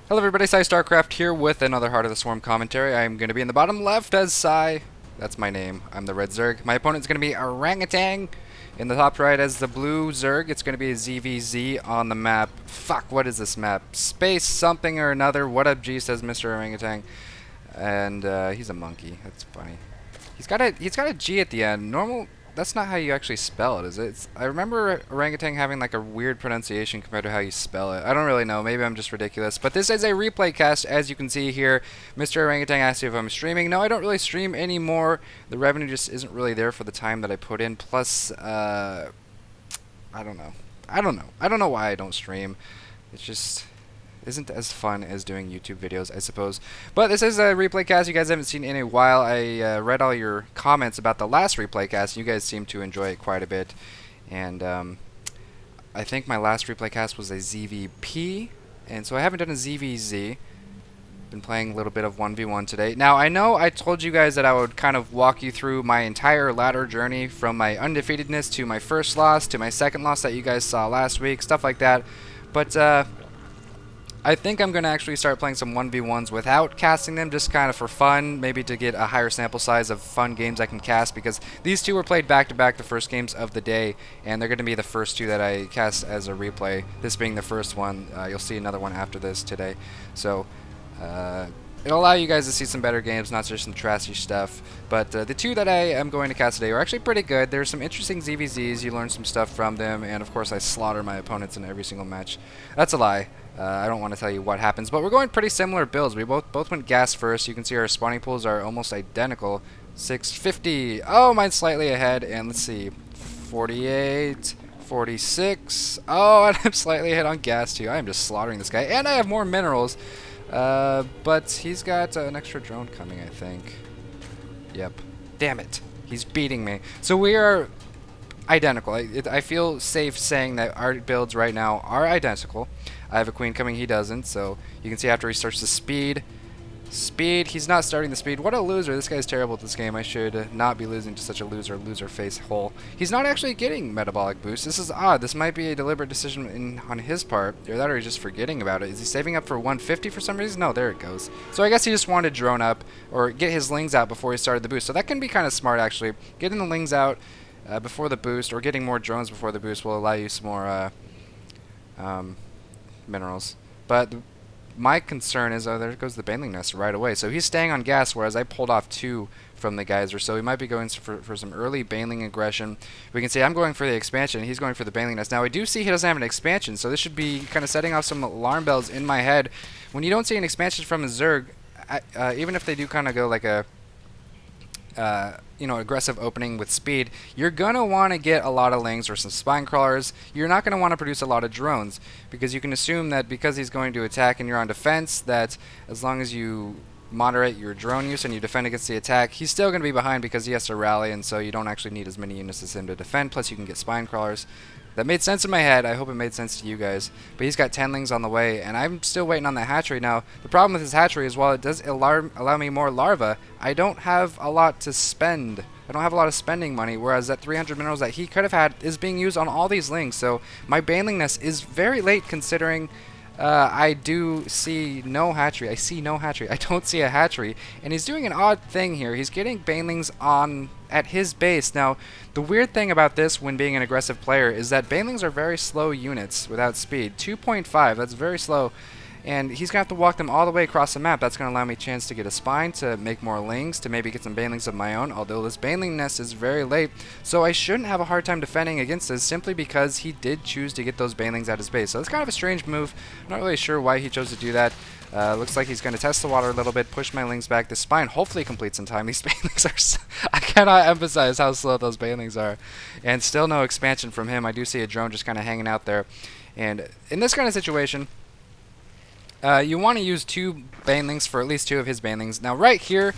Hello everybody, PsyStarcraft here with another Heart of the Swarm commentary. I'm going to be in the bottom left as Psy. That's my name. I'm the red Zerg. My opponent's going to be Orangatang. In the top right as the blue Zerg, it's going to be a ZvZ on the map. Fuck, what is this map? Space something or another. What up G, says Mr. Orangatang. And he's a monkey. That's funny. He's got a G at the end. Normal. That's not how you actually spell it, is it? I remember Orangatang having like a weird pronunciation compared to how you spell it. I don't really know. Maybe I'm just ridiculous. But this is a replay cast, as you can see here. Mr. Orangatang asked you if I'm streaming. No, I don't really stream anymore. The revenue just isn't really there for the time that I put in. Plus, I don't know. I don't know why I don't stream. It's just isn't as fun as doing YouTube videos, I suppose. But this is a replay cast you guys haven't seen in a while. I read all your comments about the last replay cast. You guys seem to enjoy it quite a bit. And I think my last replay cast was a ZVP. And so I haven't done a ZvZ. Been playing a little bit of 1v1 today. Now, I know I told you guys that I would kind of walk you through my entire ladder journey from my undefeatedness to my first loss to my second loss that you guys saw last week, stuff like that. But I think I'm going to actually start playing some 1v1s without casting them, just kind of for fun, maybe to get a higher sample size of fun games I can cast, because these two were played back-to-back, the first games of the day, and they're going to be the first two that I cast as a replay, this being the first one. You'll see another one after this today. So it'll allow you guys to see some better games, not just some trashy stuff. But the two that I am going to cast today are actually pretty good. There's some interesting ZvZs, you learn some stuff from them, and of course I slaughter my opponents in every single match. That's a lie. I don't want to tell you what happens, but we're going pretty similar builds. We both went gas first. You can see our spawning pools are almost identical. 650. Oh, mine's slightly ahead. And let's see. 48. 46. Oh, and I'm slightly ahead on gas too. I am just slaughtering this guy. And I have more minerals. But he's got an extra drone coming, I think. Yep. Damn it. He's beating me. So we are identical. I feel safe saying that our builds right now are identical. I have a queen coming, he doesn't, so you can see after he starts the speed, he's not starting the speed. What a loser. This guy's terrible at this game. I should not be losing to such a loser face hole. He's not actually getting metabolic boost. This is odd. This might be a deliberate decision on his part, or that or he's just forgetting about it. Is he saving up for 150 for some reason? No, there it goes. So I guess he just wanted to drone up, or get his lings out before he started the boost. So that can be kind of smart, actually. Getting the lings out before the boost, or getting more drones before the boost will allow you some more minerals. But my concern is, oh, there goes the baneling nest right away. So he's staying on gas, whereas I pulled off 2 from the geyser. So he might be going for some early baneling aggression. We can see I'm going for the expansion, he's going for the baneling nest. Now I do see he doesn't have an expansion, so this should be kind of setting off some alarm bells in my head. When you don't see an expansion from a Zerg, even if they do kind of go like a aggressive opening with speed, you're gonna want to get a lot of lings or some spine crawlers. You're not gonna want to produce a lot of drones, because you can assume that because he's going to attack and you're on defense, that as long as you moderate your drone use and you defend against the attack, he's still gonna be behind because he has to rally, and so you don't actually need as many units as him to defend. Plus you can get spine crawlers. That made sense in my head. I hope it made sense to you guys. But he's got 10 lings on the way, and I'm still waiting on that hatchery. Now, the problem with his hatchery is while it does allow me more larvae, I don't have a lot to spend. I don't have a lot of spending money, whereas that 300 minerals that he could have had is being used on all these lings. So my baneling nest is very late, considering I do see no hatchery. I see no hatchery. I don't see a hatchery. And he's doing an odd thing here. He's getting banelings on at his base. Now, the weird thing about this when being an aggressive player is that banelings are very slow units without speed. 2.5, that's very slow. And he's going to have to walk them all the way across the map. That's going to allow me a chance to get a spine, to make more lings, to maybe get some banelings of my own, although this baneling nest is very late. So I shouldn't have a hard time defending against this, simply because he did choose to get those banelings at his base. So it's kind of a strange move. I'm not really sure why he chose to do that. Looks like he's going to test the water a little bit, push my lings back. The spine hopefully completes in time. These banelings are I cannot emphasize how slow those banelings are. And still no expansion from him. I do see a drone just kind of hanging out there. And in this kind of situation, you want to use 2 banelings for at least 2 of his banelings. Now right here,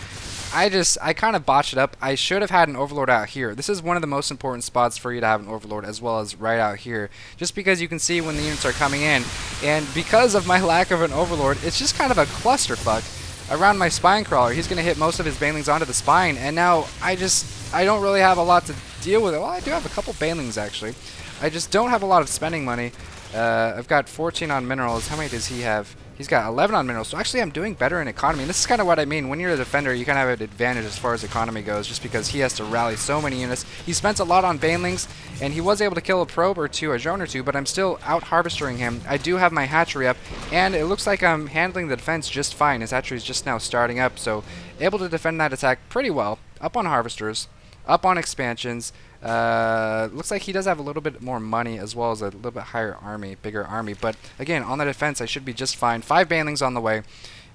I kind of botched it up. I should have had an overlord out here. This is one of the most important spots for you to have an overlord, as well as right out here, just because you can see when the units are coming in. And because of my lack of an overlord, it's just kind of a clusterfuck around my spine crawler. He's going to hit most of his banelings onto the spine, and now I don't really have a lot to deal with it. Well, I do have a couple banelings actually. I just don't have a lot of spending money. I've got 14 on minerals. How many does he have? He's got 11 on minerals, so actually I'm doing better in economy. And this is kind of what I mean. When you're a defender, you kind of have an advantage as far as economy goes, just because he has to rally so many units. He spent a lot on banelings, and he was able to kill a probe or two, a drone or two, but I'm still out-harvestering him. I do have my hatchery up, and it looks like I'm handling the defense just fine. His hatchery is just now starting up, so able to defend that attack pretty well. Up on harvesters, up on expansions. Looks like he does have a little bit more money as well as a little bit higher army, bigger army. But again, on the defense, I should be just fine. 5 banelings on the way.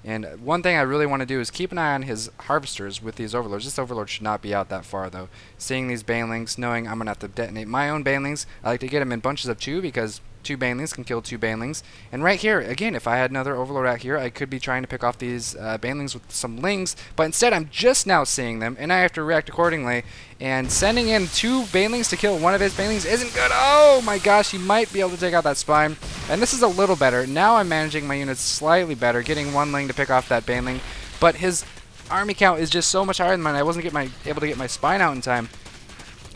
And one thing I really want to do is keep an eye on his harvesters with these overlords. This overlord should not be out that far, though. Seeing these banelings, knowing I'm going to have to detonate my own banelings. I like to get them in bunches of 2 because 2 banelings can kill 2 banelings. And right here, again, if I had another overlord out here, I could be trying to pick off these banelings with some lings. But instead, I'm just now seeing them, and I have to react accordingly. And sending in 2 banelings to kill one of his banelings isn't good. Oh my gosh, he might be able to take out that spine. And this is a little better. Now I'm managing my units slightly better, getting 1 ling to pick off that baneling. But his army count is just so much higher than mine. I wasn't able to get my spine out in time.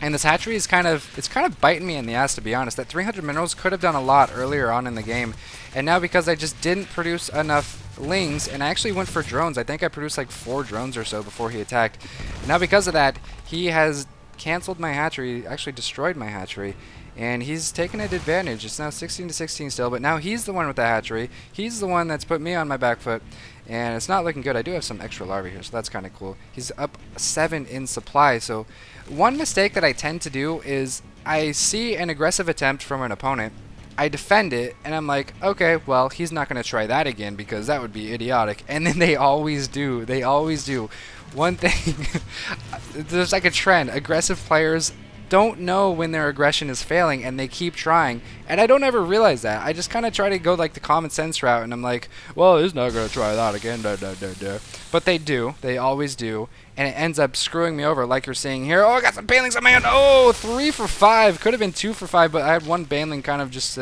And this hatchery is kind of biting me in the ass, to be honest. That 300 minerals could have done a lot earlier on in the game. And now because I just didn't produce enough lings, and I actually went for drones. I think I produced like 4 drones or so before he attacked. Now because of that, he has canceled my hatchery, actually destroyed my hatchery. And he's taken an advantage. It's now 16 to 16 still, but now he's the one with the hatchery. He's the one that's put me on my back foot. And it's not looking good. I do have some extra larvae here, so that's kind of cool. He's up 7 in supply. So one mistake that I tend to do is I see an aggressive attempt from an opponent. I defend it, and I'm like, okay, well, he's not going to try that again because that would be idiotic. And then they always do. They always do. One thing, there's like a trend. Aggressive players don't know when their aggression is failing, and they keep trying, and I don't ever realize that. I just kind of try to go like the common sense route, and I'm like, well, he's not gonna try that again, but they do. They always do, and it ends up screwing me over, like you're seeing here. Oh, I got some banelings on my hand. Oh, 3 for 5. Could have been 2 for 5, but I had 1 baneling kind of just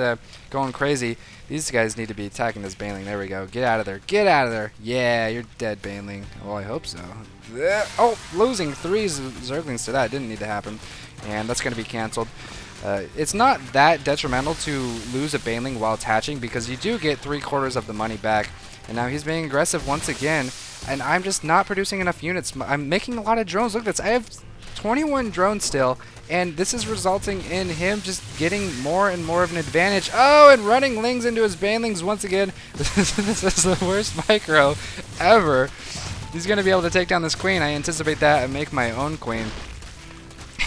going crazy. These guys need to be attacking this baneling. There we go. Get out of there. Get out of there. Yeah, you're dead, baneling. Well, I hope so. Oh, losing 3 zerglings to that didn't need to happen. And that's going to be canceled. It's not that detrimental to lose a baneling while attaching because you do get 3/4 of the money back. And now he's being aggressive once again, and I'm just not producing enough units. I'm making a lot of drones. Look at this. I have 21 drones still, and this is resulting in him just getting more and more of an advantage. Oh, and running lings into his banelings once again. This is the worst micro ever. He's going to be able to take down this queen. I anticipate that and make my own queen.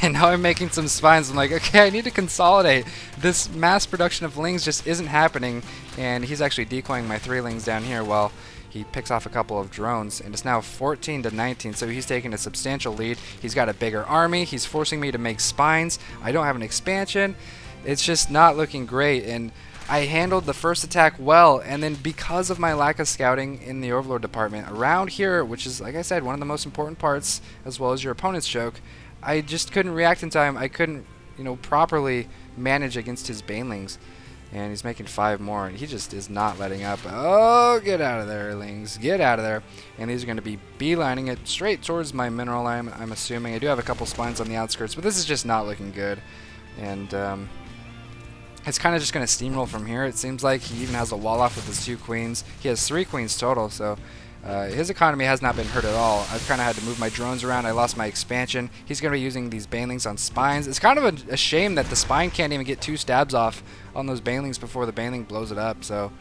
And now I'm making some spines. I'm like, okay, I need to consolidate. This mass production of lings just isn't happening. And he's actually decoying my 3 lings down here while he picks off a couple of drones. And it's now 14 to 19, so he's taking a substantial lead. He's got a bigger army. He's forcing me to make spines. I don't have an expansion. It's just not looking great. And I handled the first attack well, and then because of my lack of scouting in the Overlord department around here, which is, like I said, one of the most important parts, as well as your opponent's choke, I just couldn't react in time. I couldn't, properly manage against his banelings. And he's making 5 more, and he just is not letting up. Oh, get out of there, lings. Get out of there. And these are going to be beelining it straight towards my mineral, I'm assuming. I do have a couple spines on the outskirts, but this is just not looking good. And it's kind of just going to steamroll from here. It seems like he even has a wall off with his 2 queens. He has 3 queens total, so his economy has not been hurt at all. I've kind of had to move my drones around. I lost my expansion. He's going to be using these banelings on spines. It's kind of a shame that the spine can't even get 2 stabs off on those banelings before the baneling blows it up, so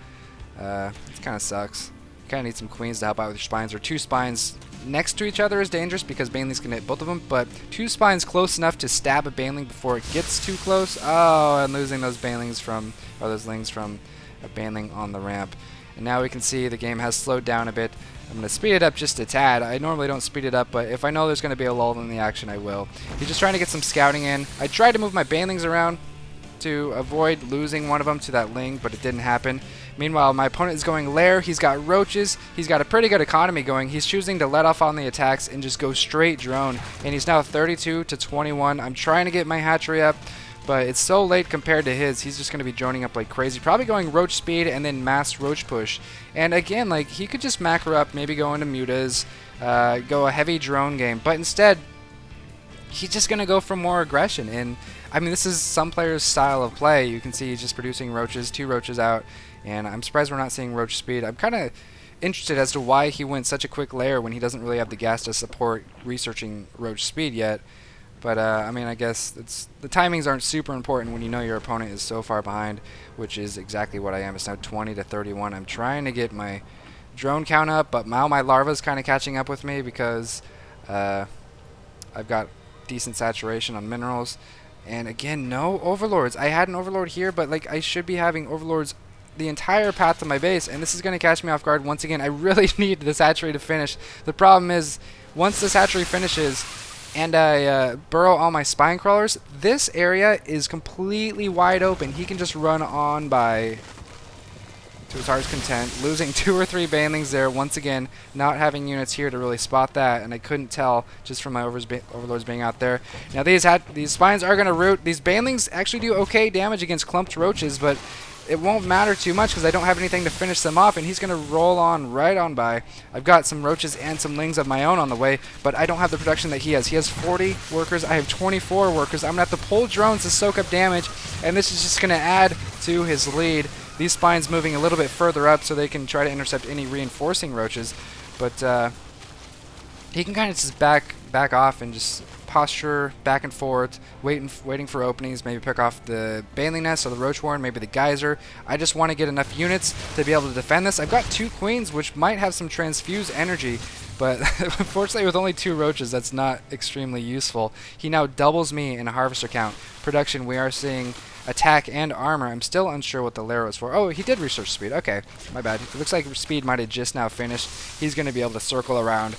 it kind of sucks. You kind of need some queens to help out with your spines, or 2 spines next to each other is dangerous because banelings can hit both of them, but 2 spines close enough to stab a baneling before it gets too close. Oh, and losing those banelings from, or those lings from a baneling on the ramp. And now we can see the game has slowed down a bit. I'm going to speed it up just a tad. I normally don't speed it up, but if I know there's going to be a lull in the action, I will. He's just trying to get some scouting in. I tried to move my banelings around to avoid losing one of them to that ling, but it didn't happen. Meanwhile, my opponent is going lair. He's got roaches. He's got a pretty good economy going. He's choosing to let off on the attacks and just go straight drone. And he's now 32 to 21. I'm trying to get my hatchery up, but it's so late compared to his. He's just going to be droning up like crazy. Probably going roach speed and then mass roach push. And again, like, he could just macro up, maybe go into mutas, go a heavy drone game. But instead, he's just going to go for more aggression. And I mean, this is some players' style of play. You can see he's just producing roaches, 2 roaches out, and I'm surprised we're not seeing roach speed. I'm kind of interested as to why he went such a quick layer when he doesn't really have the gas to support researching roach speed yet. But I mean, I guess the timings aren't super important when you know your opponent is so far behind, which is exactly what I am. It's now 20 to 31. I'm trying to get my drone count up, but now my larva's kind of catching up with me because I've got decent saturation on minerals. And again, no overlords. I had an overlord here, but like I should be having overlords the entire path to my base, and this is going to catch me off guard once again. I really need the saturate to finish. The problem is, once the saturate finishes and I burrow all my spine crawlers, this area is completely wide open. He can just run on by to his heart's content, losing 2 or 3 banelings there. Once again, not having units here to really spot that, and I couldn't tell just from my overlords being out there. Now these spines are going to root. These banelings actually do okay damage against clumped roaches, but it won't matter too much because I don't have anything to finish them off, and he's going to roll on right on by. I've got some roaches and some lings of my own on the way, but I don't have the production that he has. He has 40 workers. I have 24 workers. I'm going to have to pull drones to soak up damage, and this is just going to add to his lead. These spines moving a little bit further up so they can try to intercept any reinforcing roaches, but he can kind of just back off and just posture back and forth, waiting for openings, maybe pick off the baneling nest or the roach warren, maybe the geyser. I just want to get enough units to be able to defend this. I've got 2 queens, which might have some transfuse energy, but unfortunately with only 2 roaches, that's not extremely useful. He now doubles me in a harvester count. Production, we are seeing attack and armor. I'm still unsure what the layer was for. Oh, he did research speed. Okay, my bad. It looks like speed might have just now finished. He's going to be able to circle around,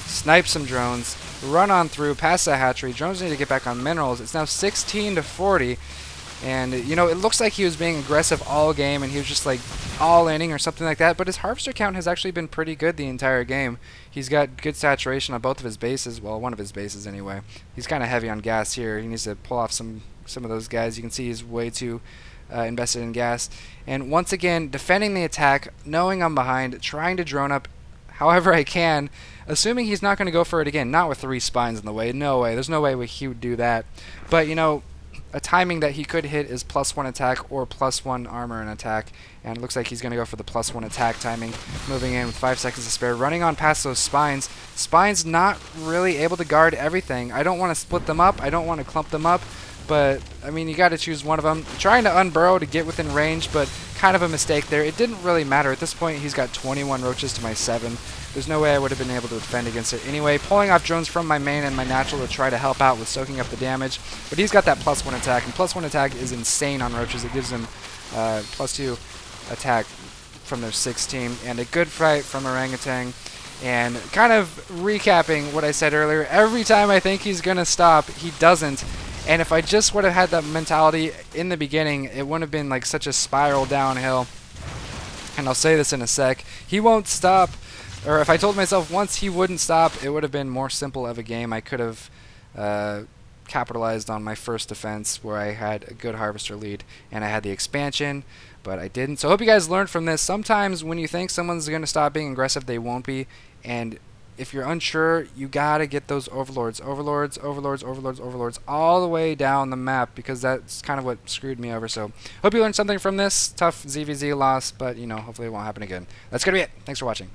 snipe some drones, run on through, past the hatchery. Drones need to get back on minerals. It's now 16 to 40. And, you know, it looks like he was being aggressive all game and he was just like all-inning or something like that. But his harvester count has actually been pretty good the entire game. He's got good saturation on both of his bases. Well, one of his bases anyway. He's kind of heavy on gas here. He needs to pull off some of those guys. You can see he's way too invested in gas. And once again, defending the attack, knowing I'm behind, trying to drone up however I can, assuming he's not going to go for it again. Not with 3 spines in the way. No way. There's no way he would do that. But, you know, a timing that he could hit is +1 attack or +1 armor and attack. And it looks like he's going to go for the +1 attack timing. Moving in with 5 seconds to spare. Running on past those spines. Spines not really able to guard everything. I don't want to split them up. I don't want to clump them up. But, I mean, you got to choose one of them. Trying to unburrow to get within range, but kind of a mistake there. It didn't really matter. At this point, he's got 21 roaches to my 7. There's no way I would have been able to defend against it. Anyway, pulling off drones from my main and my natural to try to help out with soaking up the damage. But he's got that +1 attack, and +1 attack is insane on roaches. It gives him +2 attack from their 6 team, and a good fight from Orangatang. And kind of recapping what I said earlier, every time I think he's going to stop, he doesn't. And if I just would have had that mentality in the beginning, it wouldn't have been like such a spiral downhill. And I'll say this in a sec. He won't stop. Or if I told myself once he wouldn't stop, it would have been more simple of a game. I could have capitalized on my first defense where I had a good harvester lead and I had the expansion, but I didn't. So I hope you guys learned from this. Sometimes when you think someone's going to stop being aggressive, they won't be. And if you're unsure, you gotta get those overlords all the way down the map, because that's kind of what screwed me over. So hope you learned something from this. Tough ZvZ loss, but you know, hopefully it won't happen again. That's gonna be it. Thanks for watching.